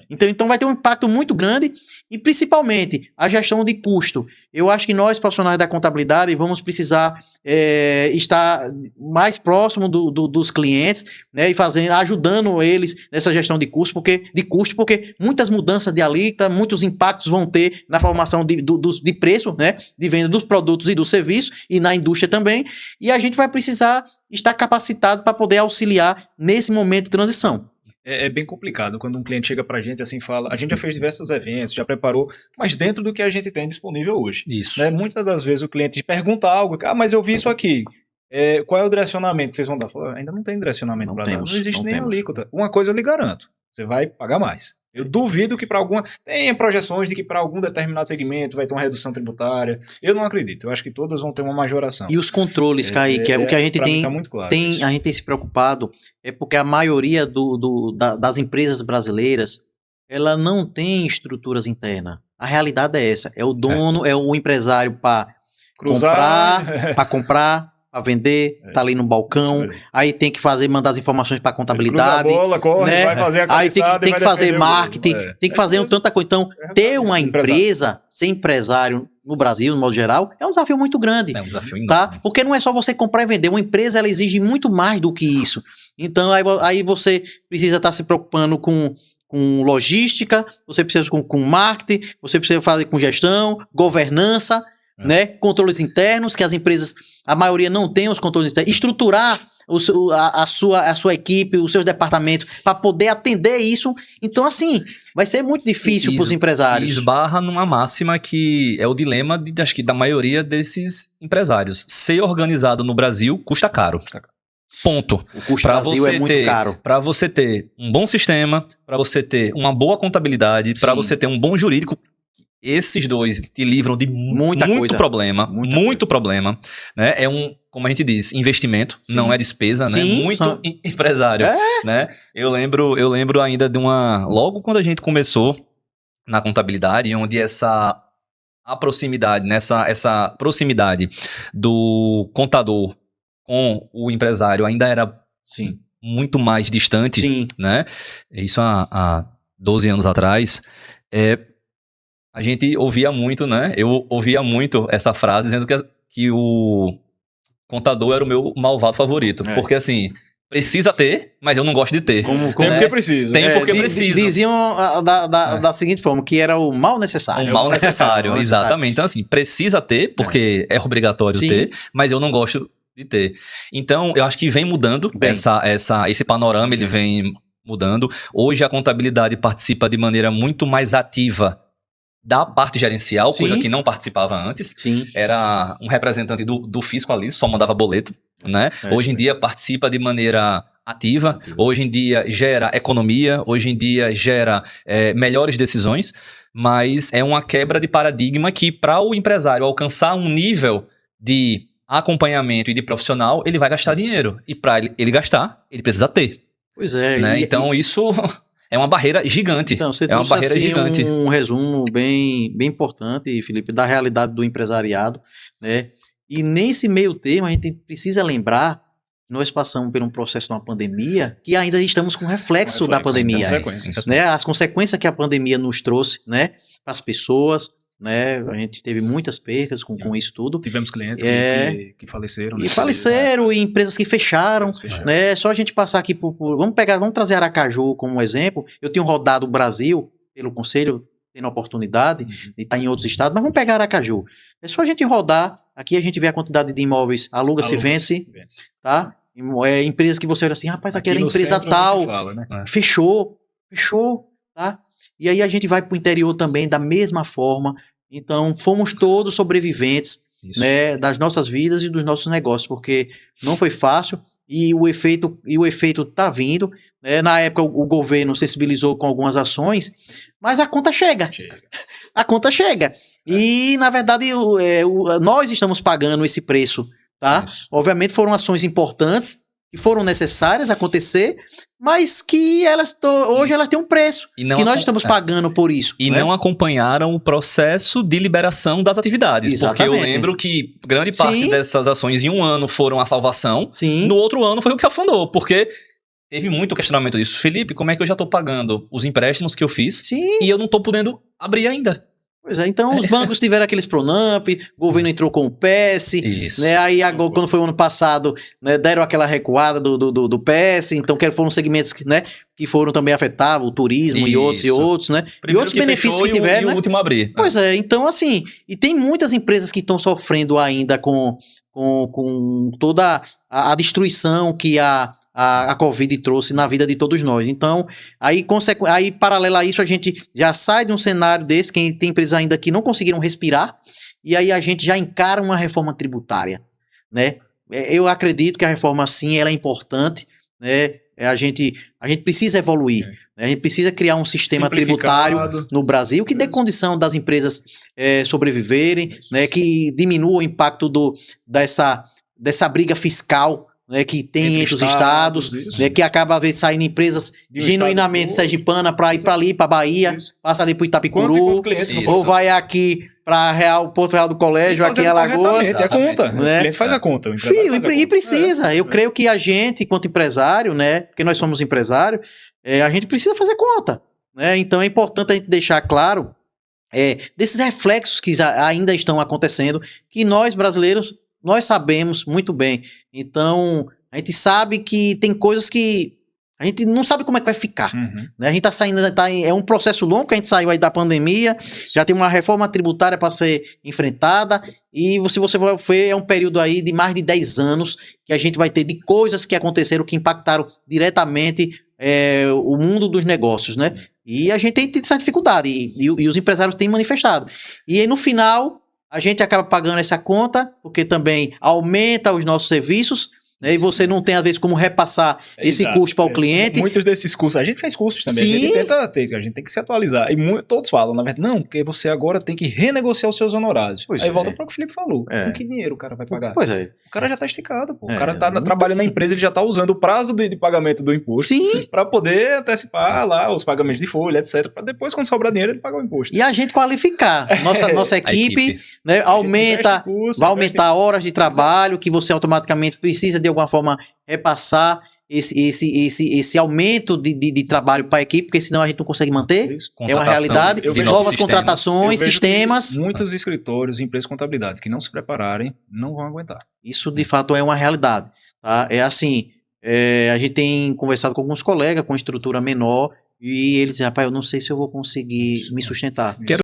Então vai ter um impacto muito grande e principalmente a gestão de custo. Eu acho que nós, profissionais da contabilidade, vamos precisar estar mais próximo dos clientes, né, e ajudando eles nessa gestão de custo, porque muitas mudanças de alíquota, muitos impactos vão ter na formação de preço, né, de venda dos produtos e dos serviços e na indústria também, e a gente vai precisar estar capacitado para poder auxiliar nesse momento de transição. É bem complicado quando um cliente chega pra gente assim fala, a gente já fez diversos eventos, já preparou, mas dentro do que a gente tem disponível hoje. Isso. Né? Muitas das vezes o cliente pergunta algo, mas eu vi isso aqui. Qual é o direcionamento que vocês vão dar? Fala, ainda não tem direcionamento para dar. Não existe nem alíquota. Uma coisa eu lhe garanto, você vai pagar mais. Eu duvido que para alguma... Tem projeções de que para algum determinado segmento vai ter uma redução tributária. Eu não acredito. Eu acho que todas vão ter uma majoração. E os controles, Kaique, o que a gente tem... Tá muito claro a gente tem se preocupado é porque a maioria das empresas brasileiras, ela não tem estruturas internas. A realidade é essa. É o dono, é o empresário para comprar, para vender, tá ali no balcão, aí tem que mandar as informações para contabilidade, cruza a bola, corre, né? vai fazer a cabeçada, aí tem que fazer marketing, tem que fazer tanta coisa. Então, ter uma empresa, ser empresário no Brasil, no modo geral, é um desafio muito grande. É um desafio enorme. Tá? Porque não é só você comprar e vender. Uma empresa, ela exige muito mais do que isso. Então, aí você precisa estar se preocupando com logística, você precisa com marketing, você precisa fazer com gestão, governança, né? Controles internos, que as empresas, a maioria não tem os controles internos, estruturar a sua equipe, os seus departamentos, para poder atender isso. Então, assim, vai ser muito difícil para os empresários. Esbarra numa máxima que é o dilema, acho que da maioria desses empresários. Ser organizado no Brasil custa caro. Ponto. O custo do Brasil é muito caro. Para você ter um bom sistema, para você ter uma boa contabilidade, para você ter um bom jurídico, esses dois te livram de muito problema, né? É como a gente diz, investimento, não é despesa, né? Muito empresário, né? Eu lembro ainda logo quando a gente começou na contabilidade, onde essa proximidade do contador com o empresário ainda era muito mais distante, né? Isso há 12 anos atrás, a gente ouvia muito, né? Eu ouvia muito essa frase dizendo que o contador era o meu malvado favorito. Porque, assim, precisa ter, mas eu não gosto de ter. Tem porque precisa. Tem porque precisa. Diziam da seguinte forma, que era o mal necessário. O mal necessário, exatamente. Então, assim, precisa ter, porque é obrigatório ter, mas eu não gosto de ter. Então, eu acho que vem mudando esse panorama, ele vem mudando. Hoje a contabilidade participa de maneira muito mais ativa da parte gerencial, coisa que não participava antes. Era um representante do fisco ali, só mandava boleto, né? Hoje em dia participa de maneira ativa, hoje em dia gera economia, hoje em dia gera melhores decisões, mas é uma quebra de paradigma que para o empresário alcançar um nível de acompanhamento e de profissional, ele vai gastar dinheiro. E para ele gastar, ele precisa ter. Pois é. Né? Então isso... É uma barreira gigante. Então, você trouxe um resumo bem importante, Felipe, da realidade do empresariado, né? E nesse meio termo, a gente precisa lembrar que nós passamos por um processo de uma pandemia que ainda estamos com reflexo da pandemia. Né? As consequências que a pandemia nos trouxe, né, para as pessoas, né? A gente teve muitas percas com isso tudo. Tivemos clientes que faleceram. E faleceram, e empresas que fecharam, né? Só a gente passar aqui vamos trazer Aracaju como um exemplo. Eu tenho rodado o Brasil pelo conselho, tendo a oportunidade de estar em outros estados, mas vamos pegar Aracaju. É só a gente rodar, aqui a gente vê a quantidade de imóveis aluga-se, vence, tá? Empresas que você olha assim, rapaz, aqui era empresa tal, fechou, tá? E aí a gente vai para o interior também da mesma forma. Então, fomos todos sobreviventes, né, das nossas vidas e dos nossos negócios, porque não foi fácil e o efeito tá vindo. Né? Na época, o governo sensibilizou com algumas ações, mas a conta chega. A conta chega. E, na verdade, nós estamos pagando esse preço. Tá? Obviamente, foram ações importantes que foram necessárias acontecer, mas que hoje elas têm um preço, que nós estamos pagando por isso. E não acompanharam o processo de liberação das atividades. Exatamente. Porque eu lembro que grande parte dessas ações em um ano foram a salvação, no outro ano foi o que afundou, porque teve muito questionamento disso. Felipe, como é que eu já tô pagando os empréstimos que eu fiz e eu não tô podendo abrir ainda? Pois é, então os bancos tiveram aqueles Pronamp, o governo entrou com o PES, né, aí agora, quando foi o ano passado, né, deram aquela recuada do PES, então foram segmentos que foram também afetados, o turismo e outros, né, Primeiro e outros benefícios que tiveram, e o último abrir. Pois é, então assim, e tem muitas empresas que estão sofrendo ainda com toda a destruição que a Covid trouxe na vida de todos nós. Então, aí paralelo a isso, a gente já sai de um cenário desse, que tem empresas ainda que não conseguiram respirar, e aí a gente já encara uma reforma tributária, né? Eu acredito que a reforma, sim, ela é importante, né? A gente precisa evoluir, né? A gente precisa criar um sistema tributário no Brasil que dê condição das empresas sobreviverem, né? Que diminua o impacto dessa briga fiscal, né, que tem entre os estados, né, que acaba às vezes saindo empresas genuinamente sergipana para ir para ali, para Bahia, passa ali para Itapicuru, ou vai aqui para Porto Real do Colégio, aqui em Alagoas. É a conta, né? O cliente faz a conta. E precisa. Eu creio que a gente, enquanto empresário, né, porque nós somos empresários, a gente precisa fazer conta, né? Então é importante a gente deixar claro desses reflexos que ainda estão acontecendo, que nós brasileiros nós sabemos muito bem. Então, a gente sabe que tem coisas que a gente não sabe como é que vai ficar. Né? A gente tá saindo, é um processo longo, que a gente saiu aí da pandemia, já tem uma reforma tributária para ser enfrentada, e se você vai ver, é um período aí de mais de 10 anos que a gente vai ter de coisas que aconteceram, que impactaram diretamente o mundo dos negócios, né? E a gente tem tido essa dificuldade, e os empresários têm manifestado. E aí, no final, a gente acaba pagando essa conta, porque também aumenta os nossos serviços, né? E você não tem, às vezes, como repassar esse custo para o cliente. Muitos desses cursos, a gente fez cursos também, a gente tem que se atualizar. E todos falam, na verdade, não, porque você agora tem que renegociar os seus honorários. Aí volta para o que o Felipe falou. Com que dinheiro o cara vai pagar? Pois é. O cara já está esticado, pô. O cara está trabalhando na empresa, ele já está usando o prazo de pagamento do imposto para poder antecipar lá os pagamentos de folha, etc. Para depois, quando sobrar dinheiro, ele pagar o imposto. E a gente qualificar. Nossa equipe, né, vai aumentar horas de trabalho, que você automaticamente precisa de alguma forma repassar esse aumento de trabalho para a equipe, porque senão a gente não consegue manter. É uma realidade. Novas contratações, sistemas. Muitos escritórios, empresas de contabilidade que não se prepararem, não vão aguentar. Isso, de fato, é uma realidade. Tá? É assim, a gente tem conversado com alguns colegas com estrutura menor, e eles dizem, rapaz, eu não sei se eu vou conseguir me sustentar.